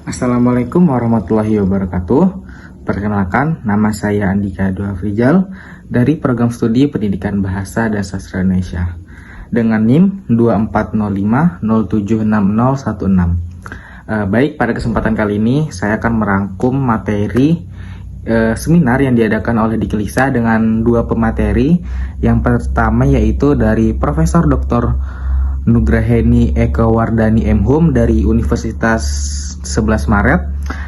Assalamualaikum warahmatullahi wabarakatuh. Perkenalkan, nama saya Andika Dua Afrizal dari Program Studi Pendidikan Bahasa dan Sastra Indonesia dengan NIM 2405076016. Baik, pada kesempatan kali ini saya akan merangkum materi seminar yang diadakan oleh Diklixa dengan dua pemateri. Yang pertama yaitu dari Profesor Dr. Nugraheni Eka Wardani M.Hum dari Universitas 11 Maret,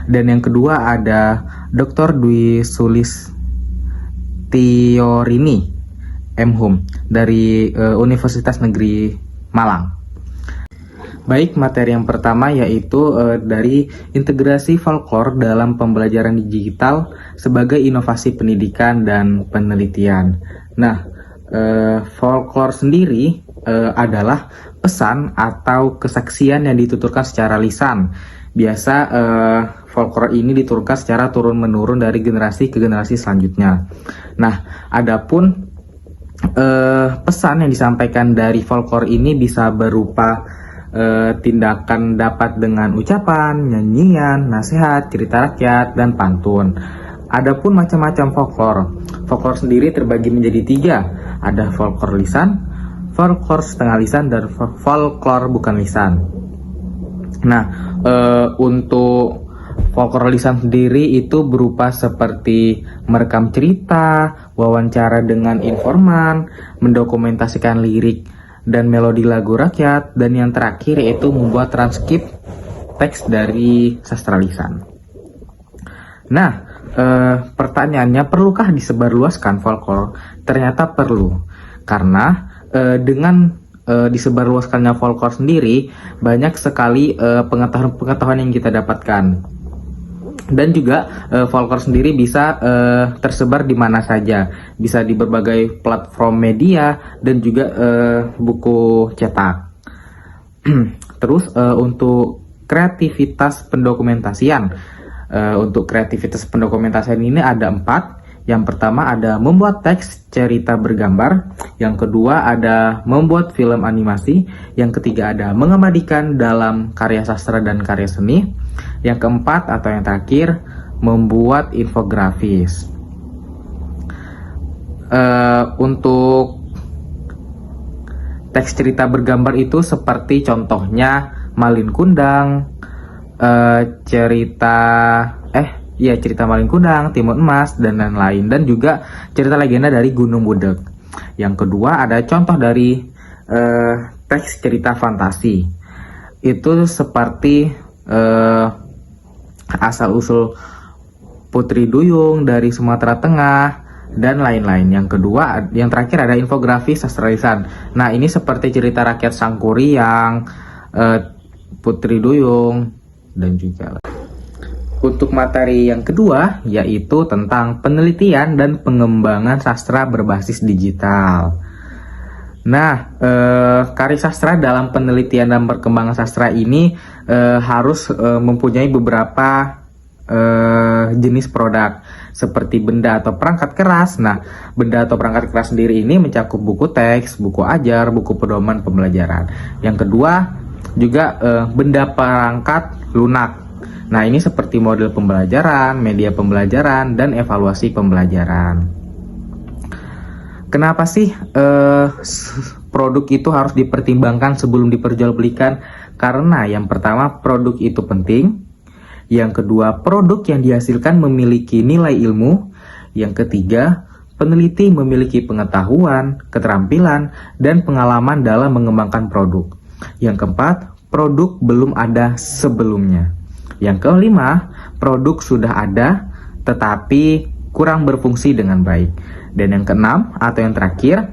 dan yang kedua ada Dr. Dwi Sulis Tiorini M.Hum dari Universitas Negeri Malang. Baik, materi yang pertama yaitu dari integrasi folklore dalam pembelajaran digital sebagai inovasi pendidikan dan penelitian. Nah, folklore sendiri adalah pesan atau kesaksian yang dituturkan secara lisan. Biasa folklore ini dituturkan secara turun-menurun dari generasi ke generasi selanjutnya. Nah, adapun pesan yang disampaikan dari folklore ini bisa berupa tindakan dapat dengan ucapan, nyanyian, nasihat, cerita rakyat, dan pantun. Adapun macam-macam folklore. Folklore sendiri terbagi menjadi tiga. Ada folklore lisan, folklore setengah lisan, dan folklore bukan lisan. Nah, untuk folklore lisan sendiri itu berupa seperti merekam cerita, wawancara dengan informan, mendokumentasikan lirik dan melodi lagu rakyat, dan yang terakhir yaitu membuat transkrip teks dari sastra lisan. Nah, pertanyaannya, perlukah disebarluaskan folklore? Ternyata perlu, karena dengan disebarluaskannya folklore sendiri banyak sekali pengetahuan yang kita dapatkan, dan juga folklore sendiri bisa tersebar di mana saja, bisa di berbagai platform media dan juga buku cetak. Terus untuk kreativitas pendokumentasian, untuk kreativitas pendokumentasian ini ada 4. Yang pertama ada membuat teks cerita bergambar, yang kedua ada membuat film animasi, yang ketiga ada mengabadikan dalam karya sastra dan karya seni, yang keempat atau yang terakhir membuat infografis. Untuk teks cerita bergambar itu seperti contohnya Malin Kundang, cerita Malin Kundang, Timun Emas, dan lain-lain, dan juga cerita legenda dari Gunung Budeuk. Yang kedua ada contoh dari teks cerita fantasi. Itu seperti asal-usul Putri Duyung dari Sumatera Tengah dan lain-lain. Yang kedua, yang terakhir ada infografis sastra lisan. Nah, ini seperti cerita rakyat Sangkuriang, Putri Duyung, dan juga untuk materi yang kedua yaitu tentang penelitian dan pengembangan sastra berbasis digital. Nah, karya sastra dalam penelitian dan perkembangan sastra ini harus mempunyai beberapa jenis produk seperti benda atau perangkat keras. Nah, benda atau perangkat keras sendiri ini mencakup buku teks, buku ajar, buku pedoman pembelajaran. Yang kedua juga benda perangkat lunak. Nah, ini seperti model pembelajaran, media pembelajaran, dan evaluasi pembelajaran. Kenapa sih produk itu harus dipertimbangkan sebelum diperjualbelikan? Karena yang pertama, produk itu penting. Yang kedua, produk yang dihasilkan memiliki nilai ilmu. Yang ketiga, peneliti memiliki pengetahuan, keterampilan, dan pengalaman dalam mengembangkan produk. Yang keempat, produk belum ada sebelumnya. Yang kelima, produk sudah ada tetapi kurang berfungsi dengan baik. Dan yang keenam atau yang terakhir,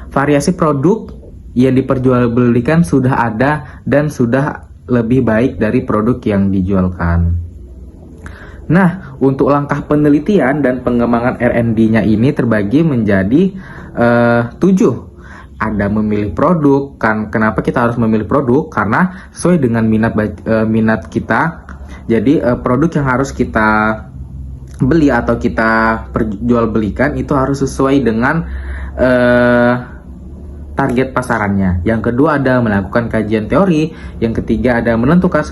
variasi produk yang diperjualbelikan sudah ada dan sudah lebih baik dari produk yang dijualkan. Nah, untuk langkah penelitian dan pengembangan R&D-nya ini terbagi menjadi 7. Ada memilih produk. Kenapa kita harus memilih produk? Karena sesuai dengan minat kita. Jadi produk yang harus kita beli atau kita perjualbelikan itu harus sesuai dengan target pasarannya. Yang kedua ada melakukan kajian teori. Yang ketiga ada menentukan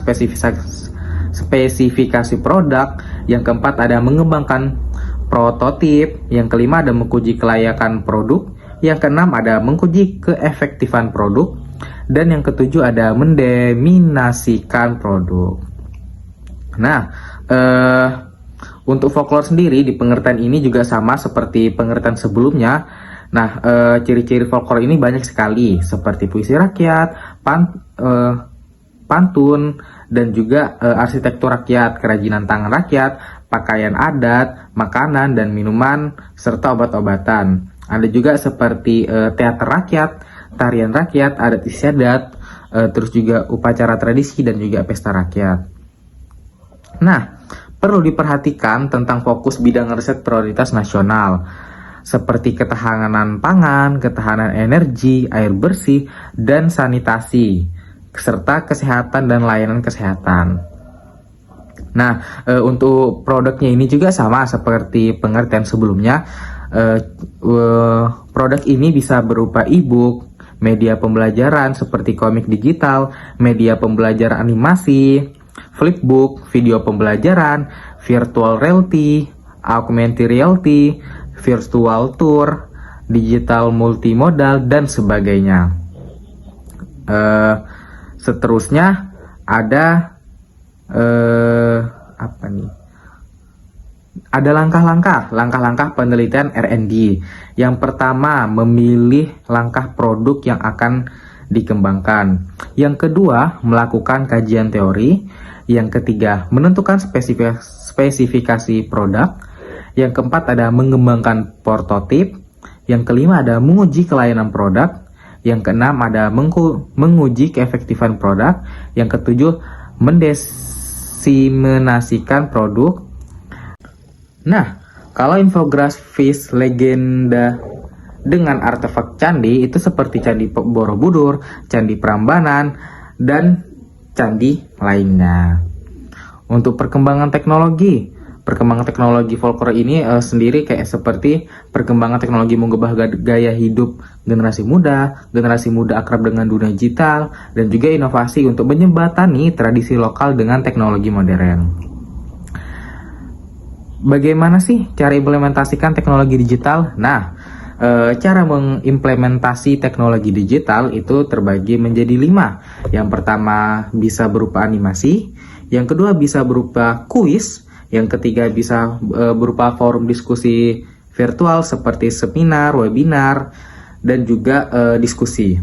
spesifikasi produk, yang keempat ada mengembangkan prototip, yang kelima ada menguji kelayakan produk, yang keenam ada menguji keefektifan produk, dan yang ketujuh ada mendeminasikan produk. Nah, untuk folklore sendiri di pengertian ini juga sama seperti pengertian sebelumnya. Nah, ciri-ciri folklore ini banyak sekali, seperti puisi rakyat, pantun, dan juga arsitektur rakyat, kerajinan tangan rakyat, pakaian adat, makanan dan minuman, serta obat-obatan. Ada juga seperti teater rakyat, tarian rakyat, adat istiadat, terus juga upacara tradisi dan juga pesta rakyat. Nah, perlu diperhatikan tentang fokus bidang riset prioritas nasional, seperti ketahanan pangan, ketahanan energi, air bersih, dan sanitasi, serta kesehatan dan layanan kesehatan. Nah, untuk produknya ini juga sama seperti pengertian sebelumnya. Produk ini bisa berupa e-book, media pembelajaran seperti komik digital, media pembelajaran animasi, flipbook, video pembelajaran, virtual reality, augmented reality, virtual tour, digital multimodal, dan sebagainya. Seterusnya ada ada langkah-langkah penelitian R&D. Yang pertama, memilih langkah produk yang akan dikembangkan. Yang kedua, melakukan kajian teori. Yang ketiga, menentukan spesifikasi produk. Yang keempat ada mengembangkan prototip. Yang kelima ada menguji kelayanan produk. Yang keenam ada menguji keefektifan produk. Yang ketujuh, mendesimasikan produk. Nah, kalau infografis legenda dengan artefak candi itu seperti Candi Borobudur, Candi Prambanan, dan candi lainnya. Untuk perkembangan teknologi folklore ini sendiri kayak seperti perkembangan teknologi mengubah gaya hidup generasi muda akrab dengan dunia digital, dan juga inovasi untuk menjembatani tradisi lokal dengan teknologi modern. Bagaimana sih cara implementasikan teknologi digital? Nah, cara mengimplementasi teknologi digital itu terbagi menjadi 5. Yang pertama bisa berupa animasi, yang kedua bisa berupa kuis, yang ketiga bisa berupa forum diskusi virtual seperti seminar, webinar, dan juga diskusi.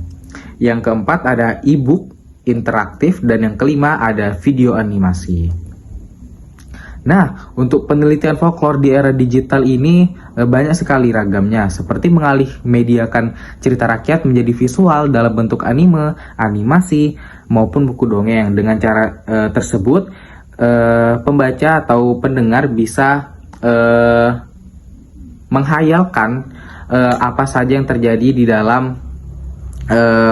Yang keempat ada e-book interaktif, dan yang kelima ada video animasi. Nah, untuk penelitian folklore di era digital ini banyak sekali ragamnya, seperti mengalih mediakan cerita rakyat menjadi visual dalam bentuk anime, animasi, maupun buku dongeng. Dengan cara tersebut, pembaca atau pendengar bisa menghayalkan apa saja yang terjadi di dalam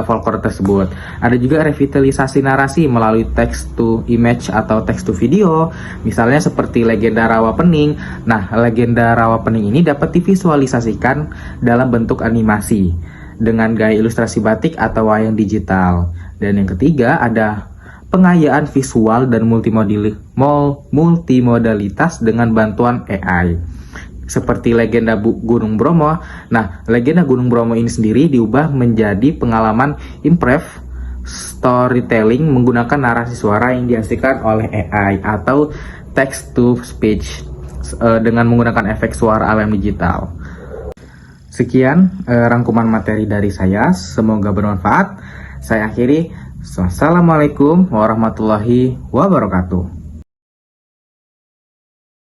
folklore tersebut. Ada juga revitalisasi narasi melalui text to image atau text to video, misalnya seperti legenda Rawapening. Nah, legenda Rawapening ini dapat divisualisasikan dalam bentuk animasi dengan gaya ilustrasi batik atau wayang digital. Dan yang ketiga ada pengayaan visual dan multimodalitas dengan bantuan AI, seperti legenda Gunung Bromo. Nah, legenda Gunung Bromo ini sendiri diubah menjadi pengalaman improv storytelling menggunakan narasi suara yang dihasilkan oleh AI atau text to speech dengan menggunakan efek suara alam digital. Sekian rangkuman materi dari saya, semoga bermanfaat. Saya akhiri. Wassalamualaikum warahmatullahi wabarakatuh.